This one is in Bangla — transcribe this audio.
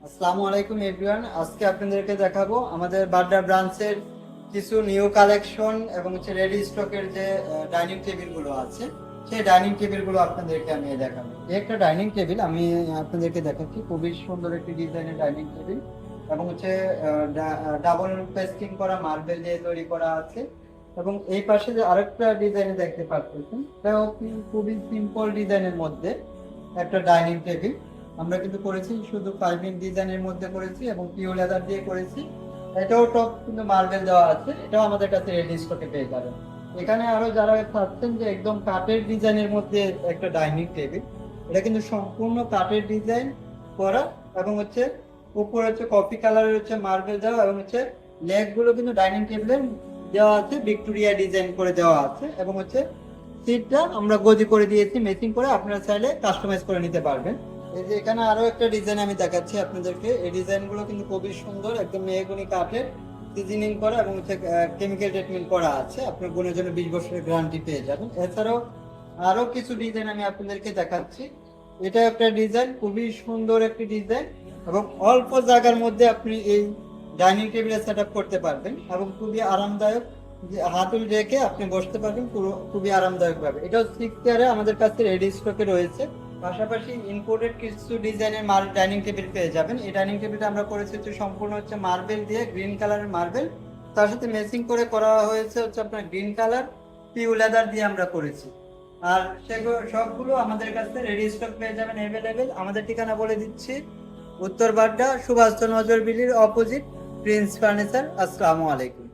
আসসালামু আলাইকুম এভরিওয়ান। আজকে আপনাদেরকে দেখাবো আমাদের বাড্ডা ব্রাঞ্চের কিছু নিউ কালেকশন এবং রেডি স্টকের যে ডাইনিং টেবিল গুলো আছে, সেই ডাইনিং টেবিল গুলো আপনাদেরকে আমি দেখাবো। এই একটা ডাইনিং টেবিল আমি আপনাদেরকে দেখাচ্ছি, খুবই সুন্দর একটি ডিজাইনের ডাইনিং টেবিল এবং ডাবল পেস্টিং করা মার্বেল দিয়ে তৈরি করা আছে। এবং এই পাশে যে আরেকটা ডিজাইনে দেখতে পাচ্ছেন, এটাও খুবই সিম্পল ডিজাইনের মধ্যে একটা ডাইনিং টেবিল আমরা কিন্তু করেছি, শুধু পাইপিং ডিজাইনের মধ্যে করেছি এবং পিও লেদার দিয়ে করেছি। এটাও টপ কিন্তু মার্বেল দেওয়া আছে, এটাও আমাদের কাছে রেডি স্টকে পেয়ে যাবেন। এখানে আরো যারা চাচ্ছেন যে একদম কাঠের ডিজাইনের মধ্যে একটা ডাইনিং টেবিল, এটা কিন্তু সম্পূর্ণ কাঠের ডিজাইন করা এবং উপরে কফি কালারের মার্বেল দেওয়া এবং লেগ গুলো কিন্তু ডাইনিং টেবিলের দেওয়া আছে, ভিক্টোরিয়া ডিজাইন করে দেওয়া আছে এবং সিটটা আমরা গদি করে দিয়েছি মেশিং করে, আপনারা চাইলে কাস্টমাইজ করে নিতে পারবেন। এই যে এখানে আরো একটা ডিজাইন আমি দেখাচ্ছি আপনাদেরকে। এই ডিজাইন গুলো কিন্তু খুবই সুন্দর, একদম মেহগনি কাঠের সিজনিং করা এবং কেমিক্যাল ট্রিটমেন্ট করা আছে। আপনার গুণের জন্য 20 বছরের গ্যারান্টি পেয়ে যাবেন। এছাড়াও আরো কিছু ডিজাইন আমি আপনাদেরকে দেখাচ্ছি। এটা একটা ডিজাইন, খুবই সুন্দর একটি ডিজাইন এবং অল্প জায়গার মধ্যে আপনি এই ডাইনিং টেবিলে সেট আপ করতে পারবেন এবং খুবই আরামদায়ক, যে হাতুল রেখে আপনি বসতে পারবেন খুবই আরামদায়ক ভাবে। এটাও 6 চেয়ারে আমাদের কাছে রেডি স্টকে রয়েছে। পাশাপাশি ইম্পোর্টেড কিছু ডিজাইনের ডাইনিং টেবিল পেয়ে যাবেন। এই ডাইনিং টেবিলটা আমরা করেছি সম্পূর্ণ মার্বেল দিয়ে, গ্রিন কালারের মার্বেল, তার সাথে ম্যাচিং করে করা হয়েছে আপনার গ্রিন কালার পিউ লেদার দিয়ে আমরা করেছি। আর সেগুলো সবগুলো আমাদের কাছে রেডি স্টক পেয়ে যাবেন অ্যাভেলেবেল। আমাদের ঠিকানা বলে দিচ্ছি, উত্তর বাড্ডা সুভাষচন্দ্র নজর বিলির অপোজিট প্রিন্স ফার্নিচার। আসসালামু আলাইকুম।